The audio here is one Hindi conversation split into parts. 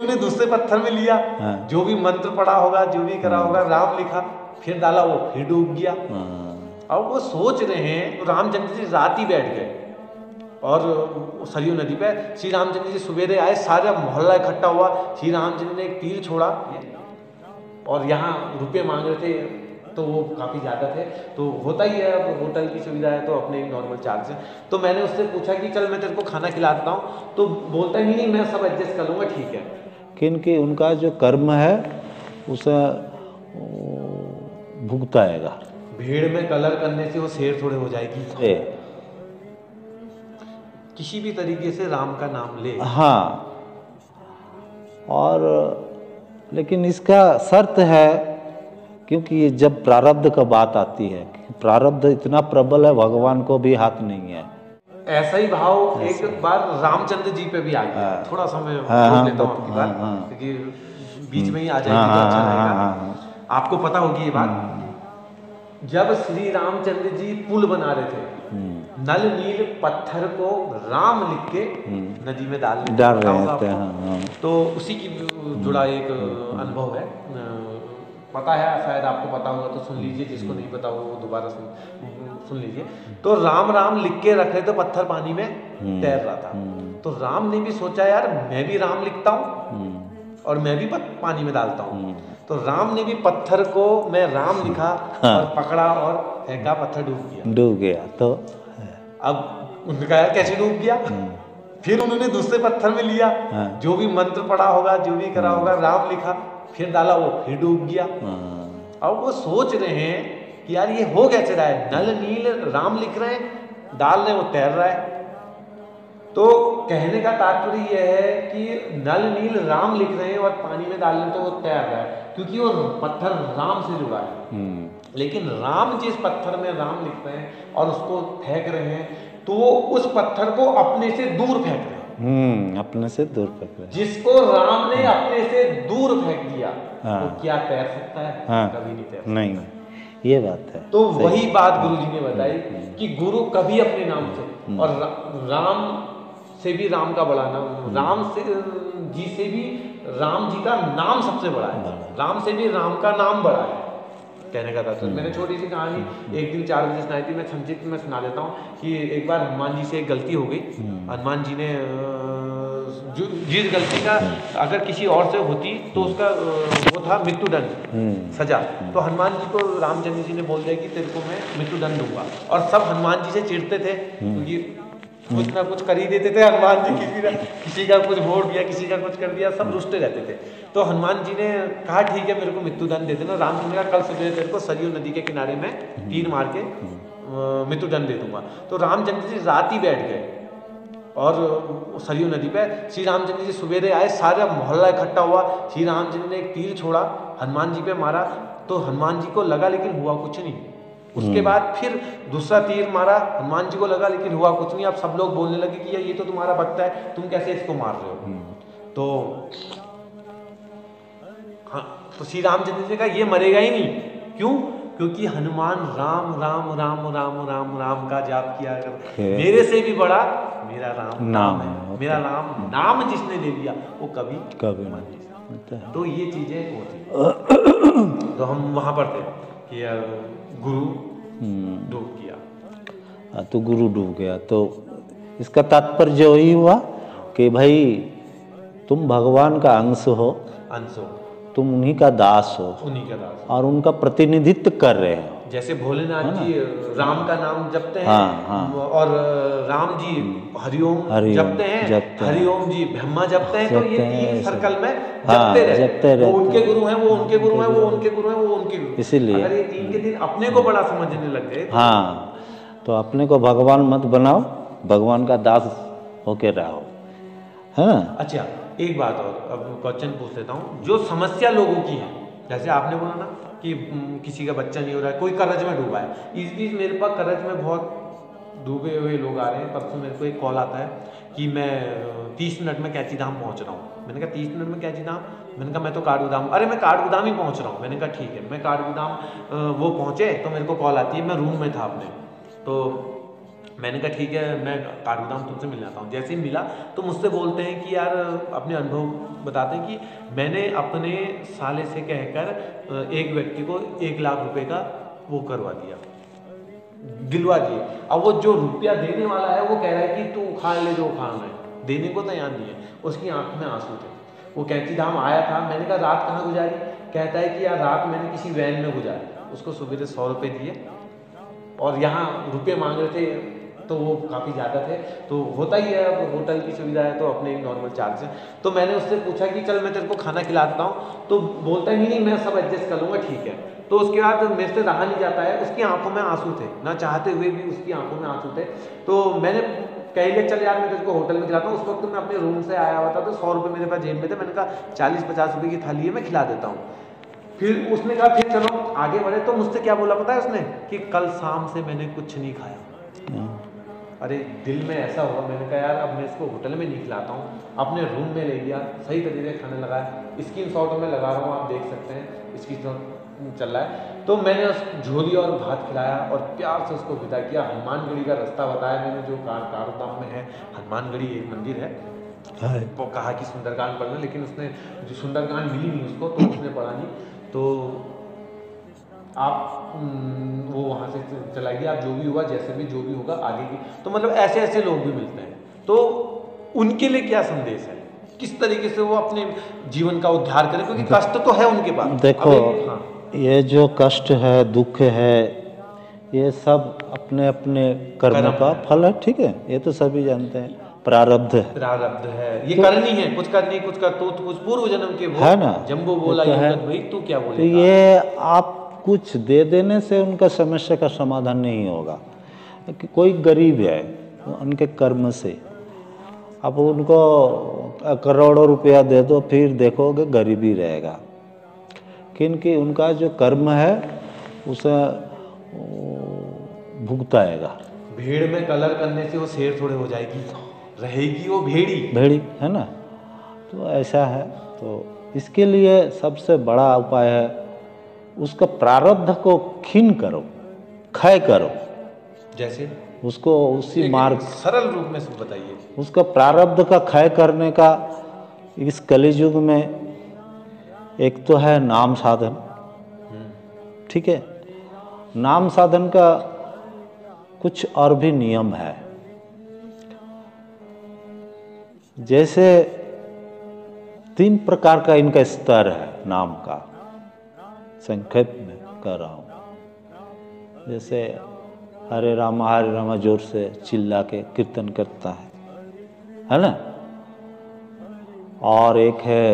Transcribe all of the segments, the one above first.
उन्होंने दूसरे पत्थर में लिया, जो भी मंत्र पढ़ा होगा, जो भी करा होगा, राम लिखा, फिर डाला, वो फिर डूब गया। अब वो सोच रहे हैं, तो रामचंद्र जी रात ही बैठ गए और सरयू नदी पे श्री रामचंद्र जी सवेरे आए, सारा मोहल्ला इकट्ठा हुआ। श्री रामचंद्र ने एक तीर छोड़ा और यहाँ रुपये मांग रहे थे, तो वो काफ़ी ज़्यादा थे, तो होता ही है, अब होटल की सुविधा है तो अपने नॉर्मल चार्ज है। तो मैंने उससे पूछा कि चल मैं तेरे को खाना खिला देता हूँ, तो बोलता ही नहीं, मैं सब एडजस्ट कर लूँगा, ठीक है। क्योंकि उनका जो कर्म है उसे भुगताएगा। भीड़ में कलर करने से वो शेर थोड़े हो जाएगी। किसी भी तरीके से राम का नाम ले। हाँ, और लेकिन इसका शर्त है, क्योंकि जब प्रारब्ध का बात आती है, प्रारब्ध इतना प्रबल है, भगवान को भी हाथ नहीं है। ऐसा ही भाव एक बार रामचंद्र जी पे भी आ गया। थोड़ा सा मैं रोक लेता हूँ आपकी बात, क्योंकि बीच में ही आ जाएगी तो अच्छा रहेगा। आपको पता होगी ये बात, जब श्री रामचंद्र जी पुल बना रहे थे, नल नील पत्थर को राम लिख के नदी में डाल रहे थे, तो उसी की जुड़ा एक अनुभव है। पता है, शायद आपको पता होगा तो सुन लीजिए, जिसको नहीं पता हो वो दोबारा सुन लीजिए। तो राम राम लिख के रख रहे थे, पत्थर पानी में तैर रहा था। तो राम ने भी सोचा, यार मैं भी राम लिखता हूँ और मैं भी पानी में डालता हूँ। तो राम ने भी पत्थर को मैं राम लिखा और पकड़ा और फेंका, पत्थर डूब गया। तो अब उन्होंने कहा यार कैसे डूब गया? फिर उन्होंने दूसरे पत्थर में लिया, जो भी मंत्र पढ़ा होगा, जो भी करा होगा, राम लिखा, फिर डाला, वो फिर डूब गया। अब वो सोच रहे हैं कि यार ये हो कैसे रहा है, नल नील राम लिख रहे हैं, डाल रहे, वो तैर रहा है। तो कहने का तात्पर्य यह है कि नल नील राम लिख रहे हैं और पानी में डाल रहे तो वो तैर रहा है, क्योंकि वो पत्थर राम से जुड़ा है। लेकिन राम जिस पत्थर में राम लिख रहे हैं और उसको फेंक रहे हैं, तो वो उस पत्थर को अपने से दूर फेंक रहे हैं। अपने से दूर फेंक रहे हैं। जिसको राम ने अपने से दूर फेंक दिया, तो क्या तैर सकता है? कभी नहीं तैर सकता। नहीं, ये बात है। तो वही बात गुरु जी ने बताई कि गुरु कभी अपने नाम से, और राम से भी राम का बड़ा नाम, राम से जी से भी राम जी का नाम सबसे बड़ा है, राम से भी राम का नाम बड़ा है, कहने का था। मैंने छोटी सी कहानी एक दिन 4 बजे सुनाई थी, मैं संक्षिप्त में सुना देता हूँ कि एक बार हनुमान जी से एक गलती हो गई। हनुमान जी ने जिस गलती का अगर किसी और से होती तो उसका वो था मृत्युदंड, सजा। तो हनुमान जी को रामचंद्र जी ने बोल दिया कि तेरे को मैं मृत्युदंड दूंगा, और सब हनुमान जी से चिढ़ते थे, क्योंकि कुछ ना कुछ कर ही देते थे हनुमान जी, किसी का कुछ वोट दिया, किसी का कुछ कर दिया, सब रुष्टे रहते थे। तो हनुमान जी ने कहा ठीक है, मेरे को मृत्युदंड दे देना। रामचंद्र ने कहा कल सवेरे तेरे को सरयू नदी के किनारे में तीर मार के मृत्युदंड दे दूंगा। तो रामचंद्र जी रात ही बैठ गए और सरयू नदी पे श्री रामचंद्र जी सवेरे आए, सारा मोहल्ला इकट्ठा हुआ। श्री रामचंद्र ने एक तीर छोड़ा, हनुमान जी पे मारा, तो हनुमान जी को लगा, लेकिन हुआ कुछ नहीं। उसके बाद फिर दूसरा तीर मारा, हनुमान जी को लगा, लेकिन हुआ कुछ नहीं। अब सब लोग बोलने लगे कि ये तो तुम्हारा भक्त है, तुम कैसे इसको मार रहे हो? तो हाँ, तो श्री रामचंद्र जी का ये मरेगा ही नहीं। क्यों? क्योंकि हनुमान राम राम राम राम राम राम का जाप किया कर, मेरे से भी बड़ा मेरा राम नाम है। मेरा नाम जिसने ले लिया वो कभी मर नहीं सकता। तो ये चीजें होती। तो हम वहां पर थे कि गुरु डूब गया। तो गुरु डूब गया, तो इसका तात्पर्य वही हुआ कि भाई तुम भगवान का अंश हो, तुम उन्हीं का दास हो, और उनका प्रतिनिधित्व कर रहे हो। जैसे भोलेनाथ जी राम का नाम जपते हैं, और राम जी हरिओम जपते हैं, हरिओम जी ब्रह्मा जपते हैं, तो ये 3 सर्कल में जपते रहते। वो उनके गुरु हैं, वो उनके गुरु हैं, वो उनके गुरु हैं, वो उनके गुरु। इसीलिए अगर ये 3 के दिन अपने को बड़ा समझने लग गए, तो अपने को भगवान मत बनाओ, भगवान का दास होके रहो, है ना। अच्छा, एक बात और अब क्वेश्चन पूछ लेता हूँ, जो समस्या लोगों की है, जैसे आपने बोला ना कि किसी का बच्चा नहीं हो रहा है, कोई कर्ज में डूबा है। इस बीच मेरे पास कर्ज में बहुत डूबे हुए लोग आ रहे हैं। परसों मेरे को एक कॉल आता है कि मैं 30 मिनट में कैची धाम पहुँच रहा हूँ। मैंने कहा 30 मिनट में कैची धाम? मैंने कहा मैं तो काठगोदाम। अरे मैं काठगोदाम ही पहुँच रहा हूँ। मैंने कहा ठीक है। मैं काठगोदाम वो पहुँचे तो मेरे को कॉल आती है, मैं रूम में था अपने, तो मैंने कहा ठीक है, मैं काठगोदाम तुमसे मिल जाता हूँ। जैसे ही मिला तो मुझसे बोलते हैं कि यार, अपने अनुभव बताते हैं कि मैंने अपने साले से कहकर एक व्यक्ति को 1 लाख रुपए का वो करवा दिया, दिलवा दिए। अब वो जो रुपया देने वाला है वो कह रहा है कि तू उखाड़ ले जो उखाड़ना है, देने को तैयार नहीं है। उसकी आंख में आंसू थे। वो कहती धाम आया था। मैंने कहा रात कहाँ गुजारी? कहता है कि यार रात मैंने किसी वैन में गुजारी। उसको सुबह 100 रुपये दिए और यहाँ रुपये मांग रहे थे तो वो काफ़ी ज़्यादा थे। तो होता ही है, अब होटल की सुविधा है तो अपने नॉर्मल चार्ज है। तो मैंने उससे पूछा कि चल मैं तेरे को खाना खिलाता हूँ, तो बोलता ही नहीं मैं सब एडजस्ट कर लूँगा, ठीक है। तो उसके बाद मेरे से रहा नहीं जाता है। उसकी आंखों में आंसू थे, ना चाहते हुए भी उसकी आंखों में आंसू थे। तो मैंने कह लिया चल यार मैं तेरे को होटल में खिलाता हूँ। उस वक्त मैं अपने रूम से आया हुआ था तो 100 रुपये मेरे पास जेब में थे। मैंने कहा 40-50 रुपये की थाली है, मैं खिला देता हूँ। फिर उसने कहा फिर चलो आगे बढ़े। तो मुझसे क्या बोला पता है उसने? कि कल शाम से मैंने कुछ नहीं खाया। अरे दिल में ऐसा हुआ, मैंने कहा यार अब मैं इसको होटल में नहीं खिलाता हूँ, अपने रूम में ले लिया, सही तरीके से खाने लगाया। स्क्रीनशॉट में लगा रहा हूँ, आप देख सकते हैं स्क्रीनशॉट चल रहा है। तो मैंने उस झोली और भात खिलाया और प्यार से उसको विदा किया। हनुमानगढ़ी का रास्ता बताया मैंने, जो काठगोदाम में है। हनुमानगढ़ी एक मंदिर है, वो कहा कि सुंदरकांड पढ़ना, लेकिन उसने जो सुंदरकांड मिली नहीं उसको, तो उसने पढ़ा नहीं। तो आप वो वहाँ से चला गया। आप जो भी हुआ, जैसे भी जो भी होगा आगे की, तो मतलब ऐसे ऐसे लोग भी मिलते हैं। तो उनके लिए क्या संदेश है, किस तरीके से वो अपने जीवन का उद्धार करें, क्योंकि कष्ट तो है उनके पास। देखो ये जो कष्ट है, दुख है, ये सब अपने अपने कर्म का फल है, ठीक है, ये तो सभी जानते हैं। प्रारब्ध है, प्रारब्ध है, ये तो, करनी है, कुछ करनी, कुछ कर तो कुछ पूर्व जन्म के वो है ना। जम्बो बोला तो है भाई तू क्या बोलेगा। तो ये आप कुछ दे देने से उनका समस्या का समाधान नहीं होगा। कि कोई गरीब है, उनके कर्म से अब उनको करोड़ों रुपया दे दो, फिर देखोगे गरीबी रहेगा। क्योंकि उनका जो कर्म है उसे भुगताएगा। भेड़ में कलर करने से वो शेर थोड़े हो जाएगी, रहेगी वो भेड़ी है ना। तो ऐसा है। तो इसके लिए सबसे बड़ा उपाय है उसका प्रारब्ध को क्षीण करो, क्षय करो। जैसे उसको उसी मार्ग, सरल रूप में सब बताइए। उसका प्रारब्ध का क्षय करने का इस कलियुग में एक तो है नाम साधन, ठीक है। नाम साधन का कुछ और भी नियम है। जैसे 3 प्रकार का इनका स्तर है नाम का, संक्षेप में कर रहा हूँ। जैसे हरे रामा जोर से चिल्ला के कीर्तन करता है ना। और एक है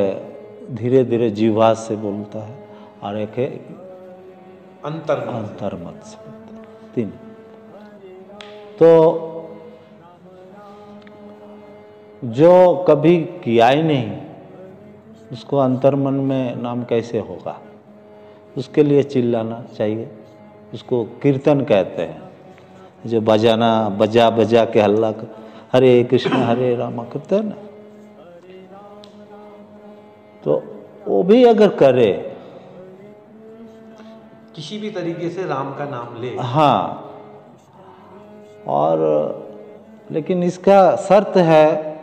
धीरे धीरे जीवा से बोलता है, और एक है अंतर्मत से। 3। तो जो कभी किया ही नहीं उसको अंतर्मन में नाम कैसे होगा? उसके लिए चिल्लाना चाहिए, उसको कीर्तन कहते हैं। जो बजाना, बजा बजा के हल्ला हरे कृष्ण हरे राम करते हैं ना, तो वो भी अगर करे किसी भी तरीके से राम का नाम ले, हाँ। और लेकिन इसका शर्त है,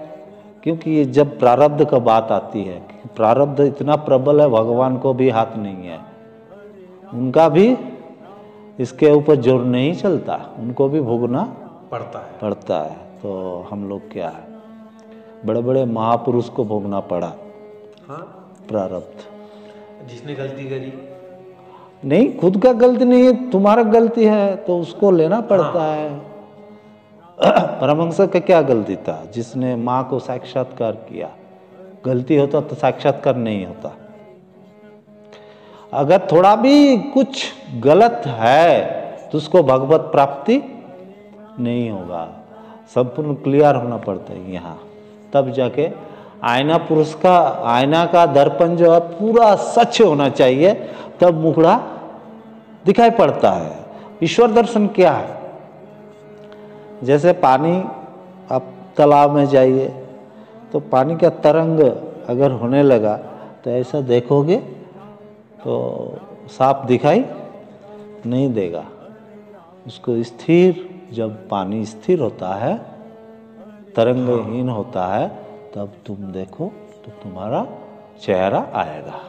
क्योंकि जब प्रारब्ध का बात आती है, प्रारब्ध इतना प्रबल है, भगवान को भी हाथ नहीं है, उनका भी इसके ऊपर जोर नहीं चलता, उनको भी भोगना पड़ता है। तो हम लोग क्या है, बड़े बड़े महापुरुष को भोगना पड़ा। हाँ? प्रारब्ध। जिसने गलती करी नहीं, खुद का गलती नहीं है, तुम्हारा गलती है तो उसको लेना पड़ता है। परमहंस का क्या गलती था? जिसने माँ को साक्षात्कार किया। गलती होता तो साक्षात्कार नहीं होता। अगर थोड़ा भी कुछ गलत है तो उसको भगवत प्राप्ति नहीं होगा। संपूर्ण क्लियर होना पड़ता है यहाँ, तब जाके आईना पुरुष का, आईना का दर्पण जो है पूरा सच होना चाहिए, तब मुखड़ा दिखाई पड़ता है। ईश्वर दर्शन क्या है? जैसे पानी, आप तालाब में जाइए तो पानी का तरंग अगर होने लगा तो ऐसा देखोगे तो साफ दिखाई नहीं देगा, उसको स्थिर जब पानी स्थिर होता है, तरंगहीन होता है, तब तुम देखो तो तुम्हारा चेहरा आएगा।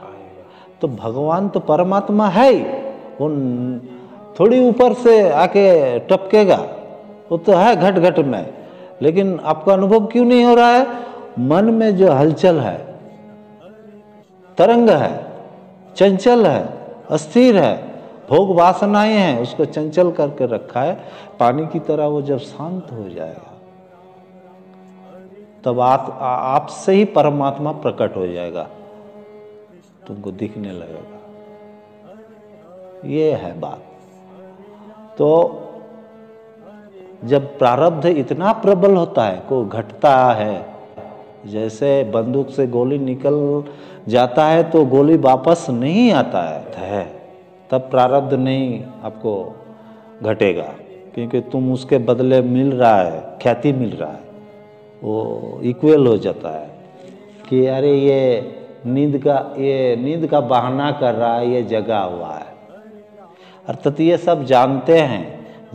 तो भगवान तो परमात्मा है ही, वो थोड़ी ऊपर से आके टपकेगा, वो तो है घट घट में, लेकिन आपका अनुभव क्यों नहीं हो रहा है? मन में जो हलचल है, तरंग है, चंचल है, अस्थिर है, भोग वासनाएं हैं, उसको चंचल करके रखा है। पानी की तरह वो जब शांत हो जाएगा तब आपसे ही परमात्मा प्रकट हो जाएगा, तुमको दिखने लगेगा। ये है बात। तो जब प्रारब्ध इतना प्रबल होता है, को घटता है, जैसे बंदूक से गोली निकल जाता है तो गोली वापस नहीं आता है, तब प्रारब्ध नहीं आपको घटेगा, क्योंकि तुम उसके बदले मिल रहा है, ख्याति मिल रहा है, वो इक्वल हो जाता है कि अरे ये नींद का बहाना कर रहा है, ये जगा हुआ है। अर्थात ये सब जानते हैं,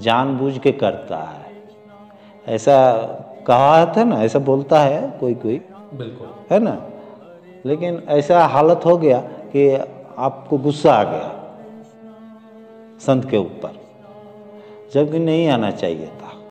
जानबूझ के करता है, ऐसा कहा था ना, ऐसा बोलता है कोई कोई, बिल्कुल है ना। लेकिन ऐसा हालत हो गया कि आपको गुस्सा आ गया संत के ऊपर, जबकि नहीं आना चाहिए था।